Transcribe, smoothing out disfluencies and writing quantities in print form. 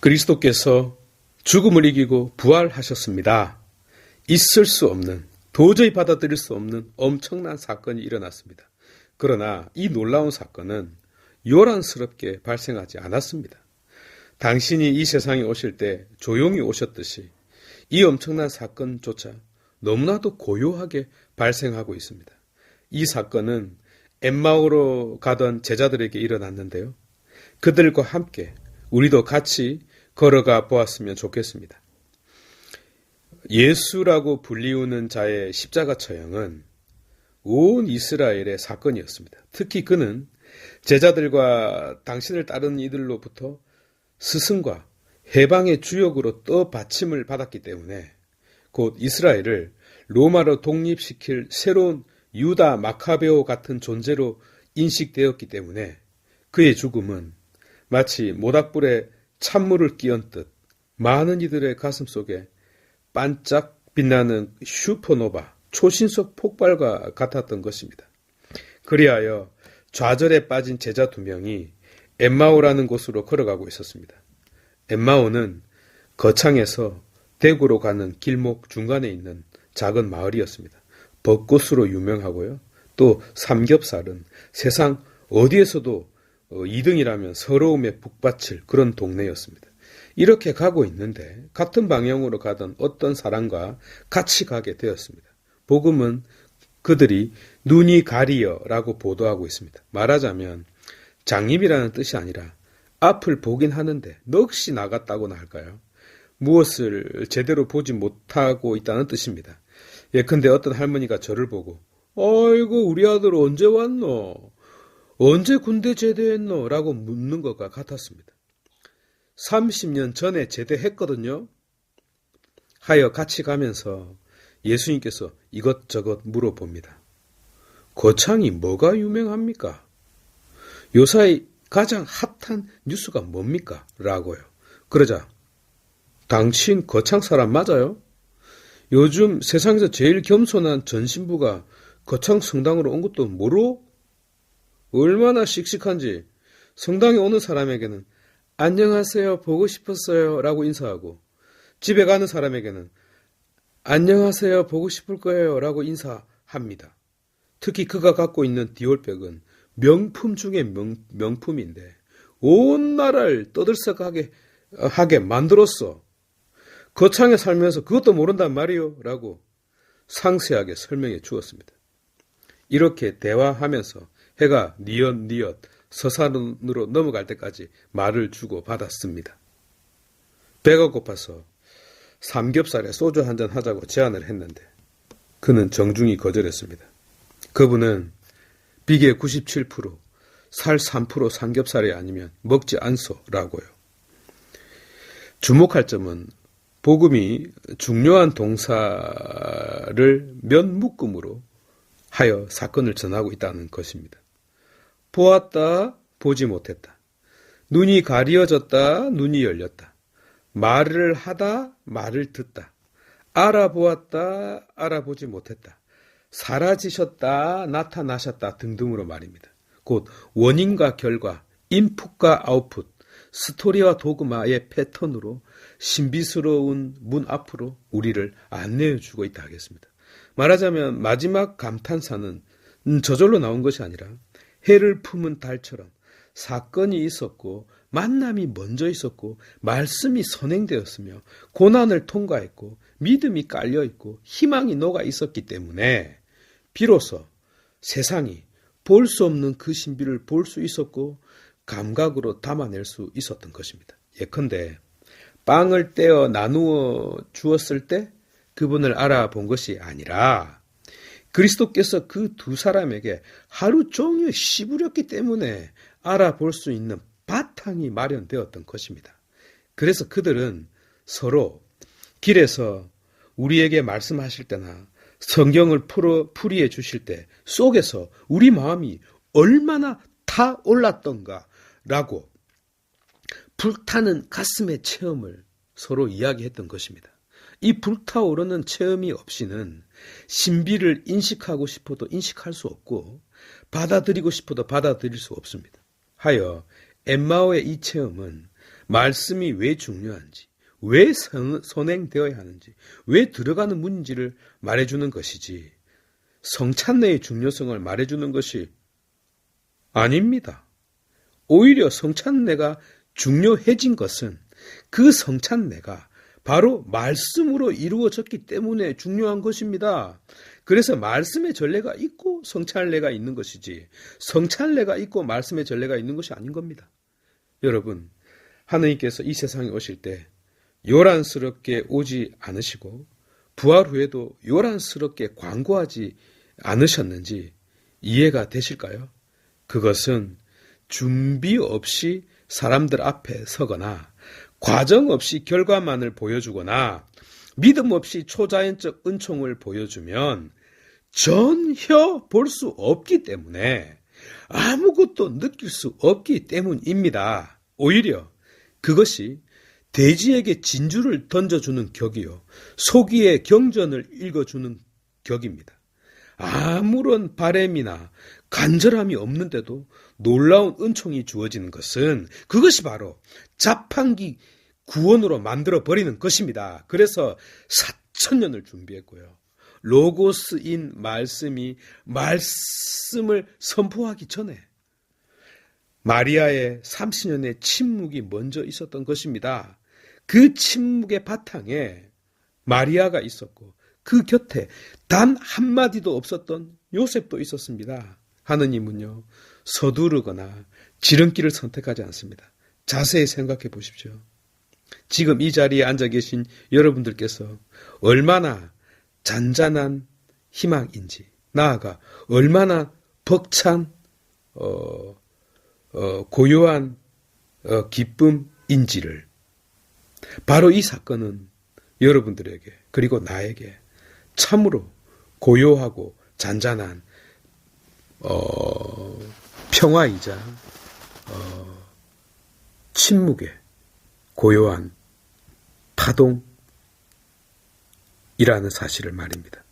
그리스도께서 죽음을 이기고 부활하셨습니다. 있을 수 없는, 도저히 받아들일 수 없는 엄청난 사건이 일어났습니다. 그러나 이 놀라운 사건은 요란스럽게 발생하지 않았습니다. 당신이 이 세상에 오실 때 조용히 오셨듯이 이 엄청난 사건조차 너무나도 고요하게 발생하고 있습니다. 이 사건은 엠마오로 가던 제자들에게 일어났는데요. 그들과 함께 우리도 같이 걸어가 보았으면 좋겠습니다. 예수라고 불리우는 자의 십자가 처형은 온 이스라엘의 사건이었습니다. 특히 그는 제자들과 당신을 따르는 이들로부터 스승과 해방의 주역으로 떠받침을 받았기 때문에 곧 이스라엘을 로마로 독립시킬 새로운 유다 마카베오 같은 존재로 인식되었기 때문에 그의 죽음은 마치 모닥불에 찬물을 끼얹듯 많은 이들의 가슴 속에 반짝 빛나는 슈퍼노바, 초신속 폭발과 같았던 것입니다. 그리하여 좌절에 빠진 제자 2명이 엠마오라는 곳으로 걸어가고 있었습니다. 엠마오는 거창에서 대구로 가는 길목 중간에 있는 작은 마을이었습니다. 벚꽃으로 유명하고요. 또 삼겹살은 세상 어디에서도 2등이라면 서러움에 북받칠 그런 동네였습니다. 이렇게 가고 있는데 같은 방향으로 가던 어떤 사람과 같이 가게 되었습니다. 복음은 그들이 눈이 가리어라고 보도하고 있습니다. 말하자면 장님이라는 뜻이 아니라 앞을 보긴 하는데 넋이 나갔다고나 할까요? 무엇을 제대로 보지 못하고 있다는 뜻입니다. 예컨대 어떤 할머니가 저를 보고 아이고 우리 아들 언제 왔노? 언제 군대 제대했노? 라고 묻는 것과 같았습니다. 30년 전에 제대했거든요. 하여 같이 가면서 예수님께서 이것저것 물어봅니다. 거창이 뭐가 유명합니까? 요사이 가장 핫한 뉴스가 뭡니까? 라고요. 그러자 당신 거창 사람 맞아요? 요즘 세상에서 제일 겸손한 전신부가 거창 성당으로 온 것도 모르? 얼마나 씩씩한지 성당에 오는 사람에게는 안녕하세요 보고 싶었어요 라고 인사하고 집에 가는 사람에게는 안녕하세요 보고 싶을 거예요 라고 인사합니다. 특히 그가 갖고 있는 디올백은 명품 중에 명품인데 온 나라를 떠들썩하게 만들었어. 거창에 살면서 그것도 모른단 말이요 라고 상세하게 설명해 주었습니다. 이렇게 대화하면서 해가 뉘엿뉘엿 서산으로 넘어갈 때까지 말을 주고 받았습니다. 배가 고파서 삼겹살에 소주 한잔 하자고 제안을 했는데 그는 정중히 거절했습니다. 그분은 비계 97%, 살 3% 삼겹살이 아니면 먹지 않소라고요. 주목할 점은 복음이 중요한 동사를 몇 묶음으로 하여 사건을 전하고 있다는 것입니다. 보았다, 보지 못했다. 눈이 가리어졌다, 눈이 열렸다. 말을 하다, 말을 듣다. 알아보았다, 알아보지 못했다. 사라지셨다, 나타나셨다 등등으로 말입니다. 곧 원인과 결과, 인풋과 아웃풋, 스토리와 도그마의 패턴으로 신비스러운 문 앞으로 우리를 안내해주고 있다 하겠습니다. 말하자면 마지막 감탄사는 저절로 나온 것이 아니라 해를 품은 달처럼 사건이 있었고 만남이 먼저 있었고 말씀이 선행되었으며 고난을 통과했고 믿음이 깔려있고 희망이 녹아 있었기 때문에 비로소 세상이 볼 수 없는 그 신비를 볼 수 있었고 감각으로 담아낼 수 있었던 것입니다. 예컨대 빵을 떼어 나누어 주었을 때 그분을 알아본 것이 아니라 그리스도께서 그 2사람에게 하루 종일 씹으렸기 때문에 알아볼 수 있는 바탕이 마련되었던 것입니다. 그래서 그들은 서로 길에서 우리에게 말씀하실 때나 성경을 풀이해 주실 때 속에서 우리 마음이 얼마나 타올랐던가라고 불타는 가슴의 체험을 서로 이야기했던 것입니다. 이 불타오르는 체험이 없이는 신비를 인식하고 싶어도 인식할 수 없고 받아들이고 싶어도 받아들일 수 없습니다. 하여 엠마오의 이 체험은 말씀이 왜 중요한지, 왜 선행되어야 하는지, 왜 들어가는 문인지를 말해주는 것이지 성찬례의 중요성을 말해주는 것이 아닙니다. 오히려 성찬례가 중요해진 것은 그 성찬례가 바로 말씀으로 이루어졌기 때문에 중요한 것입니다. 그래서 말씀의 전례가 있고 성찬례가 있는 것이지 성찬례가 있고 말씀의 전례가 있는 것이 아닌 겁니다. 여러분, 하느님께서 이 세상에 오실 때 요란스럽게 오지 않으시고 부활 후에도 요란스럽게 광고하지 않으셨는지 이해가 되실까요? 그것은 준비 없이 사람들 앞에 서거나 과정 없이 결과만을 보여주거나 믿음 없이 초자연적 은총을 보여주면 전혀 볼 수 없기 때문에 아무것도 느낄 수 없기 때문입니다. 오히려 그것이 돼지에게 진주를 던져주는 격이요 소기의 경전을 읽어주는 격입니다. 아무런 바램이나 간절함이 없는데도 놀라운 은총이 주어지는 것은 그것이 바로 자판기 구원으로 만들어버리는 것입니다. 그래서 4,000년을 준비했고요. 로고스인 말씀이 말씀을 선포하기 전에 마리아의 30년의 침묵이 먼저 있었던 것입니다. 그 침묵의 바탕에 마리아가 있었고 그 곁에 단 한마디도 없었던 요셉도 있었습니다. 하느님은요, 서두르거나 지름길을 선택하지 않습니다. 자세히 생각해 보십시오. 지금 이 자리에 앉아 계신 여러분들께서 얼마나 잔잔한 희망인지, 나아가 얼마나 벅찬 고요한 기쁨인지를 바로 이 사건은 여러분들에게 그리고 나에게 참으로 고요하고 잔잔한 평화이자 침묵의 고요한 파동이라는 사실을 말입니다.